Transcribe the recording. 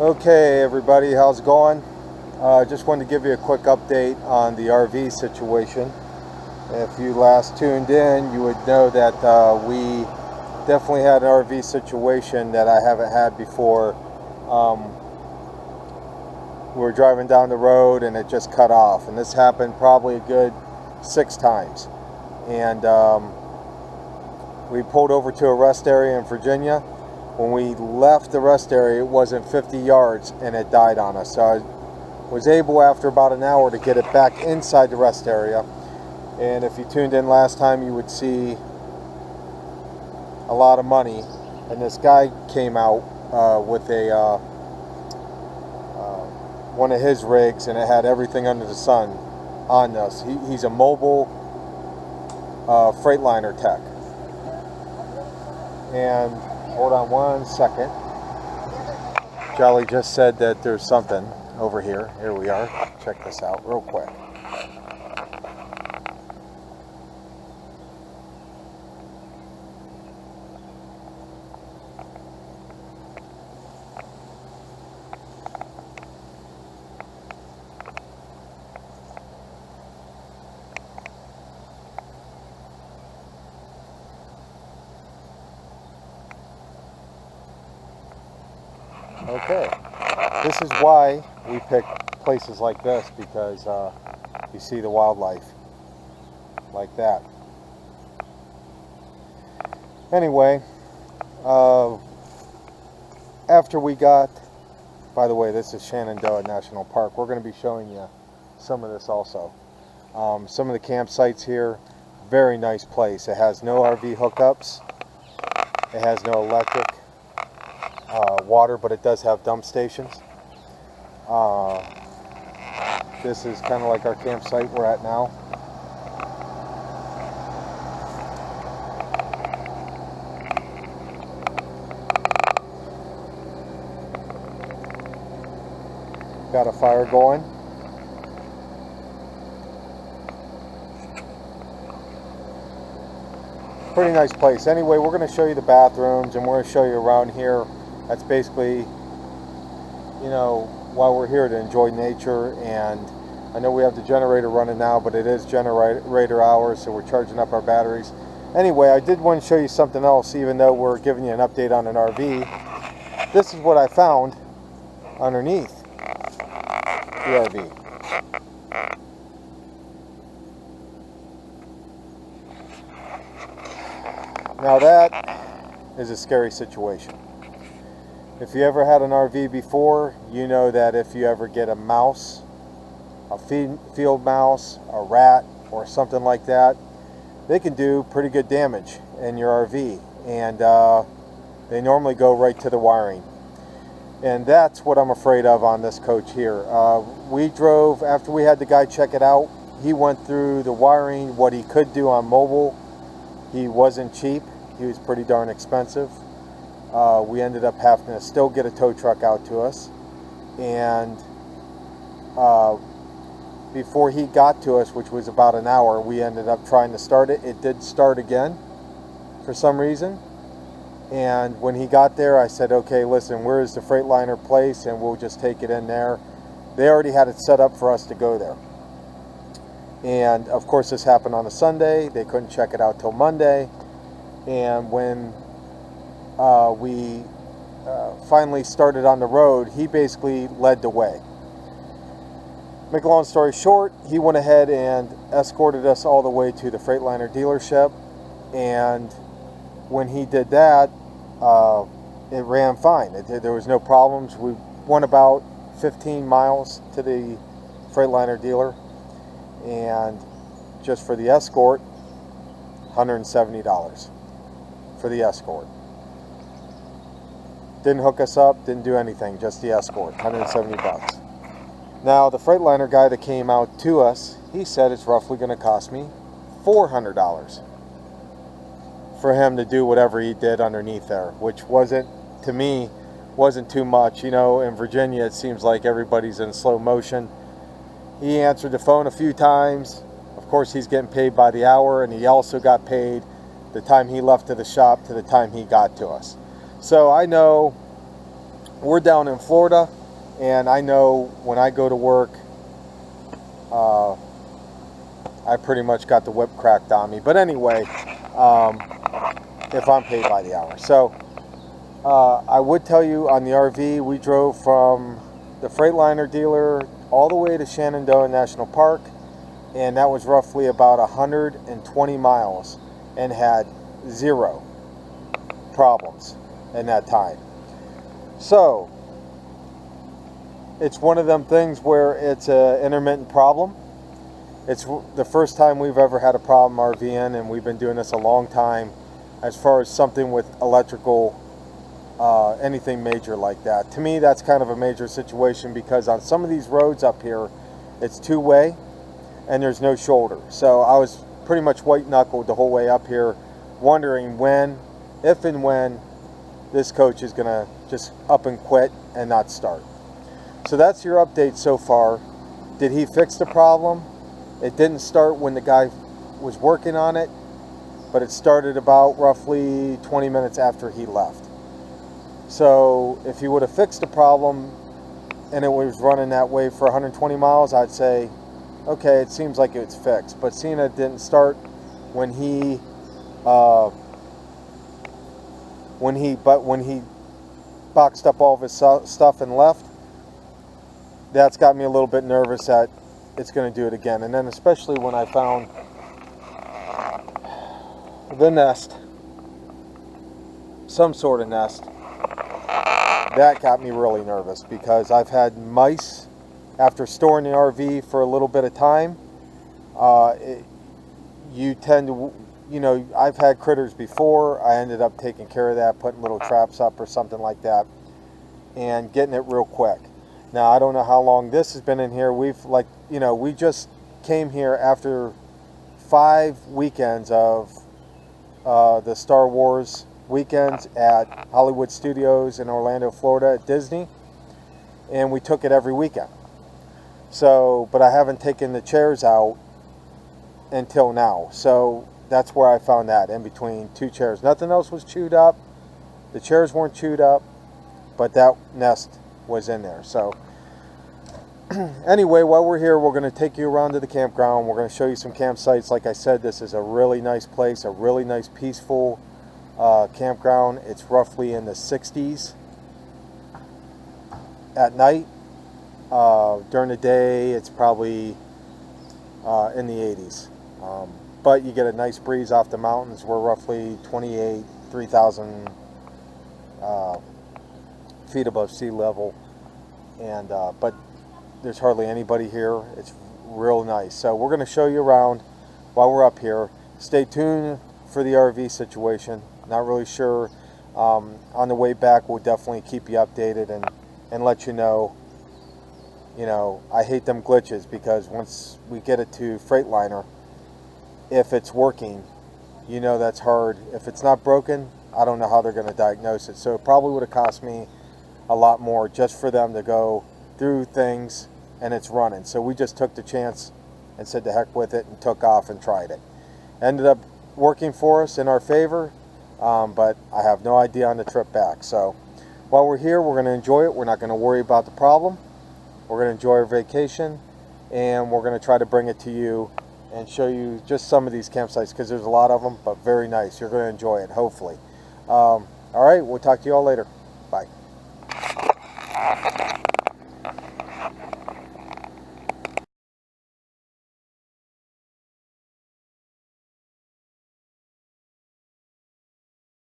Okay everybody, how's it going? Just wanted to give you a quick update on the RV situation. If you last tuned in, you would know that we definitely had an RV situation that I haven't had before. We were driving down the road and it just cut off, and this happened probably a good 6 times. And we pulled over to a rest area in Virginia. When we left the rest area, it wasn't 50 yards and it died on us. So I was able, after about an hour, to get it back inside the rest area. And if you tuned in last time, you would see a lot of money. And this guy came out with a one of his rigs, and it had everything under the sun on us. He's a mobile Freightliner tech. And hold on one second. Jolly just said that there's something over here. Here we are. Check this out real quick. Okay, this is why we pick places like this, because you see the wildlife like that. Anyway, after we got, by the way, this is Shenandoah National Park. We're going to be showing you some of this also. Some of the campsites here, very nice place. It has no RV hookups. It has no electric. Water, but it does have dump stations. This is kind of like our campsite we're at now. Got a fire going. Pretty nice place. Anyway, we're going to show you the bathrooms, and we're going to show you around here. That's basically, you know, why we're here, to enjoy nature. And I know we have the generator running now, but it is generator hours, so we're charging up our batteries. Anyway, I did want to show you something else, even though we're giving you an update on an RV. This is what I found underneath the RV. Now that is a scary situation. If you ever had an RV before, you know that if you ever get a mouse, a field mouse, a rat, or something like that, they can do pretty good damage in your RV. And they normally go right to the wiring. And that's what I'm afraid of on this coach here. We drove, after we had the guy check it out, he went through the wiring, what he could do on mobile. He wasn't cheap. He was pretty darn expensive. We ended up having to still get a tow truck out to us, and before he got to us, which was about an hour, we ended up trying to start it. It did start again for some reason, and when he got there, I said, okay, listen, where's the Freightliner place, and we'll just take it in there. They already had it set up for us to go there, and of course this happened on a Sunday. They couldn't check it out till Monday, and when we finally started on the road, he basically led the way. Make a long story short, he went ahead and escorted us all the way to the Freightliner dealership, and when he did that, it ran fine. There was no problems. We went about 15 miles to the Freightliner dealer, and just for the escort, $170 for the escort. Didn't hook us up, didn't do anything, just the escort, 170 bucks. Now, the Freightliner guy that came out to us, he said it's roughly going to cost me $400 for him to do whatever he did underneath there, which wasn't, to me, wasn't too much. You know, in Virginia, it seems like everybody's in slow motion. He answered the phone a few times. Of course, he's getting paid by the hour, and he also got paid the time he left to the shop to the time he got to us. So I know we're down in Florida, and I know when I go to work, I pretty much got the whip cracked on me. But anyway, if I'm paid by the hour. So I would tell you on the RV, we drove from the Freightliner dealer all the way to Shenandoah National Park, and that was roughly about 120 miles, and had 0 problems in that time. So it's one of them things where it's an intermittent problem. It's the first time we've ever had a problem RVing, and we've been doing this a long time as far as something with electrical, anything major like that. To me, that's kind of a major situation, because on some of these roads up here, it's two-way and there's no shoulder. So I was pretty much white-knuckled the whole way up here, wondering when, if and when, this coach is gonna just up and quit and not start. So that's your update so far. Did he fix the problem? It didn't start when the guy was working on it, but it started about roughly 20 minutes after he left. So if he would have fixed the problem and it was running that way for 120 miles, I'd say, okay, it seems like it's fixed. But seeing it didn't start when he boxed up all of his stuff and left, that's got me a little bit nervous that it's going to do it again. And then especially when I found the nest, some sort of nest, that got me really nervous, because I've had mice after storing the RV for a little bit of time. You tend to, you know, I've had critters before. I ended up taking care of that, putting little traps up or something like that, and getting it real quick. Now, I don't know how long this has been in here. We've, like, you know, we just came here after 5 weekends of the Star Wars weekends at Hollywood Studios in Orlando, Florida at Disney, and we took it every weekend. So, but I haven't taken the chairs out until now. So that's where I found that, in between 2 chairs. Nothing else was chewed up. The chairs weren't chewed up, but that nest was in there. So anyway, while we're here, we're going to take you around to the campground. We're going to show you some campsites. Like I said, this is a really nice place, a really nice peaceful campground. It's roughly in the 60s at night. During the day, it's probably in the 80s. But you get a nice breeze off the mountains. We're roughly 3,000 feet above sea level, and but there's hardly anybody here. It's real nice. So we're going to show you around while we're up here. Stay tuned for the RV situation. Not really sure. On the way back, we'll definitely keep you updated and let you know. You know, I hate them glitches, because once we get it to Freightliner, if it's working, you know that's hard. If it's not broken, I don't know how they're going to diagnose it. So it probably would have cost me a lot more just for them to go through things, and it's running. So we just took the chance and said to heck with it and took off and tried it. Ended up working for us in our favor, but I have no idea on the trip back. So while we're here, we're going to enjoy it. We're not going to worry about the problem. We're going to enjoy our vacation, and we're going to try to bring it to you and show you just some of these campsites, because there's a lot of them, but very nice. You're going to enjoy it, hopefully. All right, we'll talk to you all later. Bye.